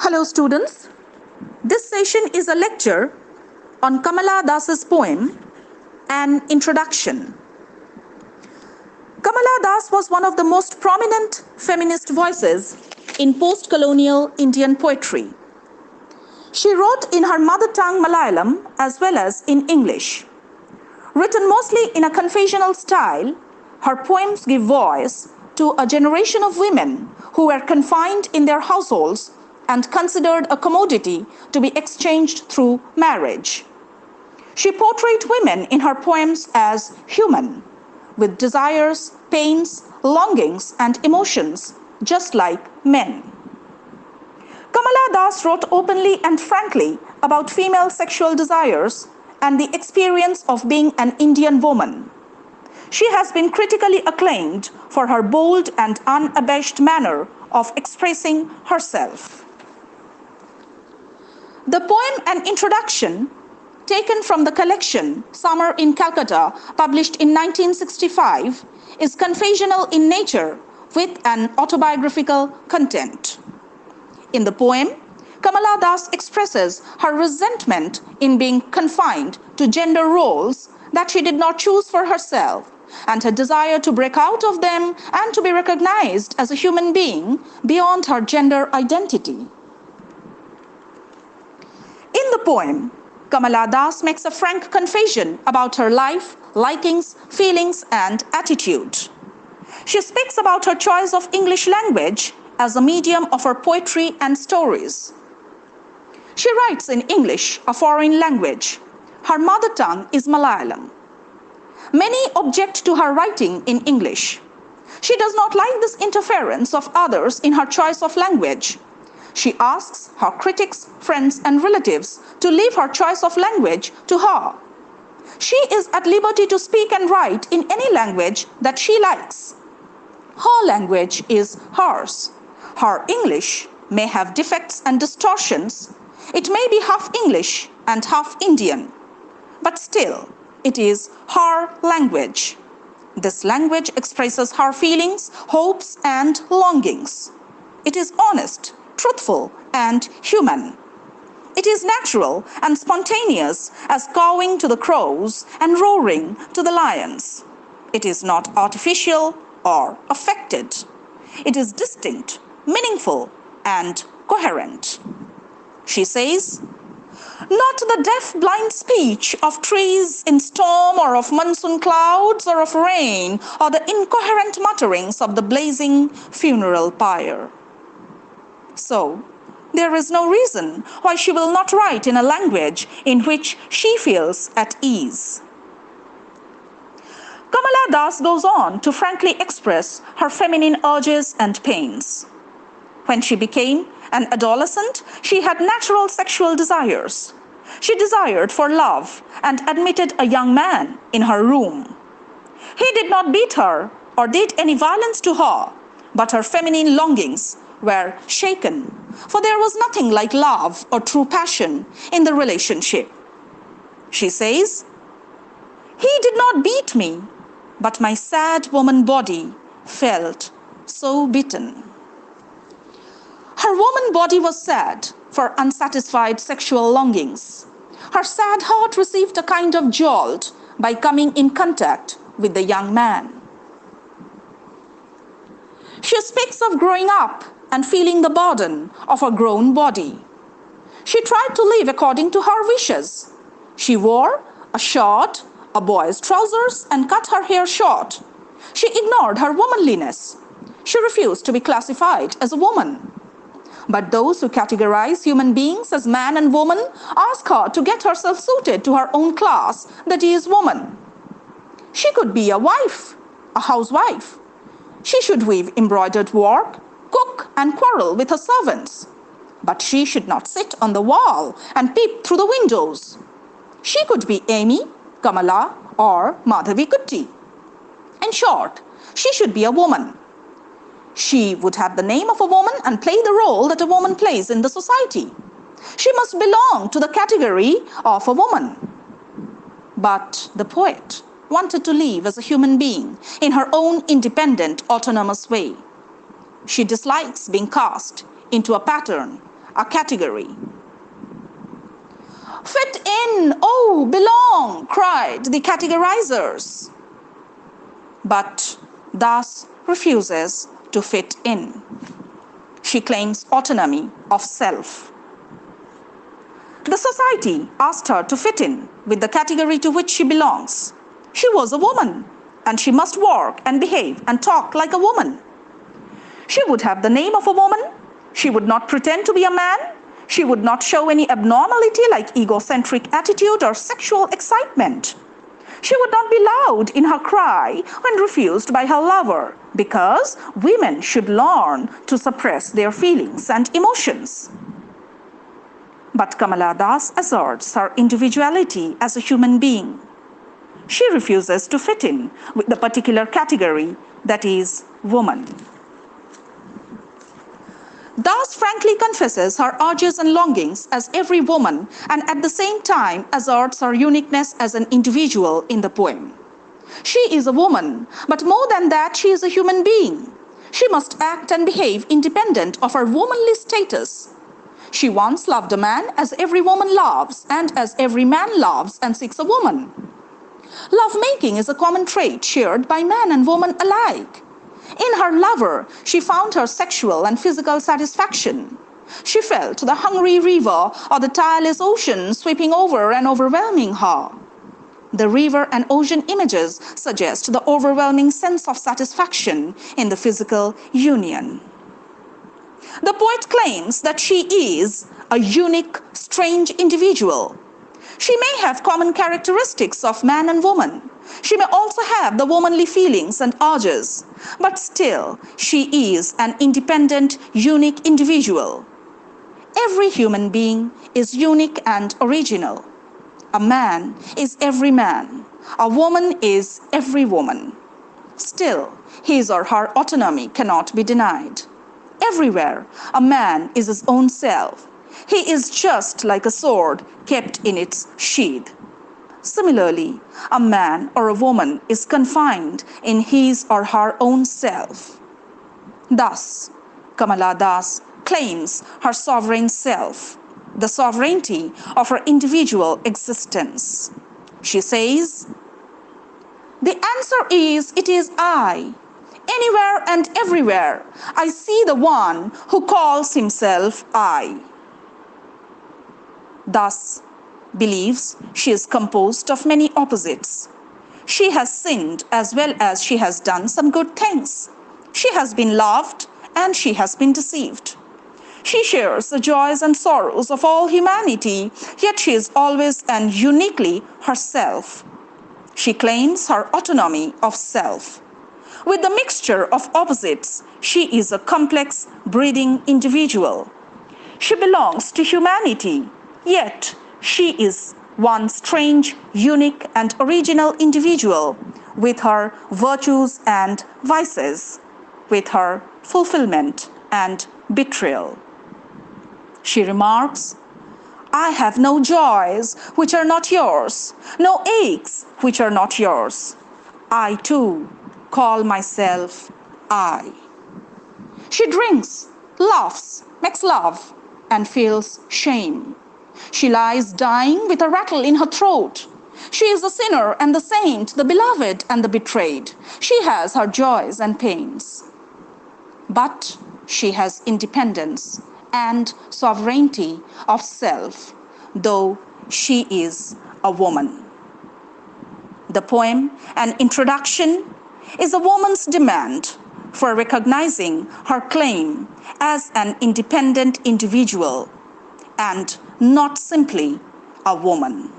Hello students, this session is a lecture on Kamala Das's poem, An Introduction. Kamala Das was one of the most prominent feminist voices in post-colonial Indian poetry. She wrote in her mother tongue Malayalam as well as in English. Written mostly in a confessional style, her poems give voice to a generation of women who were confined in their households and considered a commodity to be exchanged through marriage. She portrayed women in her poems as human, with desires, pains, longings, and emotions, just like men. Kamala Das wrote openly and frankly about female sexual desires and the experience of being an Indian woman. She has been critically acclaimed for her bold and unabashed manner of expressing herself. The poem An Introduction, taken from the collection Summer in Calcutta, published in 1965, is confessional in nature with an autobiographical content. In the poem, Kamala Das expresses her resentment in being confined to gender roles that she did not choose for herself, and her desire to break out of them and to be recognized as a human being beyond her gender identity. In the poem, Kamala Das makes a frank confession about her life, likings, feelings, and attitude. She speaks about her choice of English language as a medium of her poetry and stories. She writes in English, a foreign language. Her mother tongue is Malayalam. Many object to her writing in English. She does not like this interference of others in her choice of language. She asks her critics, friends, and relatives to leave her choice of language to her. She is at liberty to speak and write in any language that she likes. Her language is hers. Her English may have defects and distortions. It may be half English and half Indian, but still, it is her language. This language expresses her feelings, hopes, and longings. It is honest, truthful, and human. It is natural and spontaneous as cawing to the crows and roaring to the lions. It is not artificial or affected. It is distinct, meaningful, and coherent. She says, "Not the deaf-blind speech of trees in storm or of monsoon clouds or of rain or the incoherent mutterings of the blazing funeral pyre." So, there is no reason why she will not write in a language in which she feels at ease. Kamala Das goes on to frankly express her feminine urges and pains. When she became an adolescent, she had natural sexual desires. She desired for love and admitted a young man in her room. He did not beat her or did any violence to her, but her feminine longings were shaken, for there was nothing like love or true passion in the relationship. She says, "He did not beat me, but my sad woman body felt so beaten." Her woman body was sad for unsatisfied sexual longings. Her sad heart received a kind of jolt by coming in contact with the young man. She speaks of growing up and feeling the burden of a grown body. She tried to live according to her wishes. She wore a shirt, a boy's trousers, and cut her hair short. She ignored her womanliness. She refused to be classified as a woman. But those who categorize human beings as man and woman ask her to get herself suited to her own class, that is, woman. She could be a wife, a housewife. She should weave embroidered work, cook, and quarrel with her servants. But she should not sit on the wall and peep through the windows. She could be Amy, Kamala, or Madhavi Kutti. In short, she should be a woman. She would have the name of a woman and play the role that a woman plays in the society. She must belong to the category of a woman. But the poet wanted to live as a human being in her own independent, autonomous way. She dislikes being cast into a pattern a category. Fit in, oh, belong, cried the categorizers. But Das refuses to fit in. She claims autonomy of self. The society asked her to fit in with the category to which she belongs. She was a woman, and she must work and behave and talk like a woman. She would have the name of a woman. She would not pretend to be a man. She would not show any abnormality like egocentric attitude or sexual excitement. She would not be loud in her cry when refused by her lover, because women should learn to suppress their feelings and emotions. But Kamala Das asserts her individuality as a human being. She refuses to fit in with the particular category, that is, woman. Das frankly confesses her urges and longings as every woman and at the same time asserts her uniqueness as an individual in the poem. She is a woman, but more than that, she is a human being. She must act and behave independent of her womanly status. She once loved a man as every woman loves and as every man loves and seeks a woman. Love-making is a common trait shared by man and woman alike. In her lover, she found her sexual and physical satisfaction. She felt the hungry river or the tireless ocean sweeping over and overwhelming her. The river and ocean images suggest the overwhelming sense of satisfaction in the physical union. The poet claims that she is a unique, strange individual. She may have common characteristics of man and woman. She may also have the womanly feelings and urges, but still she is an independent, unique individual. Every human being is unique and original. A man is every man. A woman is every woman. Still, his or her autonomy cannot be denied. Everywhere, a man is his own self. He is just like a sword kept in its sheath. Similarly, a man or a woman is confined in his or her own self. Thus, Kamala Das claims her sovereign self, the sovereignty of her individual existence. She says, "The answer is, it is I. Anywhere and everywhere, I see the one who calls himself I." Thus, believes she is composed of many opposites. She has sinned as well as she has done some good things. She has been loved and she has been deceived. She shares the joys and sorrows of all humanity, yet she is always and uniquely herself. She claims her autonomy of self. With the mixture of opposites, she is a complex, breathing individual. She belongs to humanity, yet she is one strange, unique, and original individual with her virtues and vices, with her fulfillment and betrayal. She remarks, "I have no joys which are not yours, no aches which are not yours. I too call myself I." She drinks, laughs, makes love, and feels shame. She lies dying with a rattle in her throat. She is the sinner and the saint, the beloved and the betrayed. She has her joys and pains. But she has independence and sovereignty of self, though she is a woman. The poem, An Introduction, is a woman's demand for recognizing her claim as an independent individual and not simply a woman.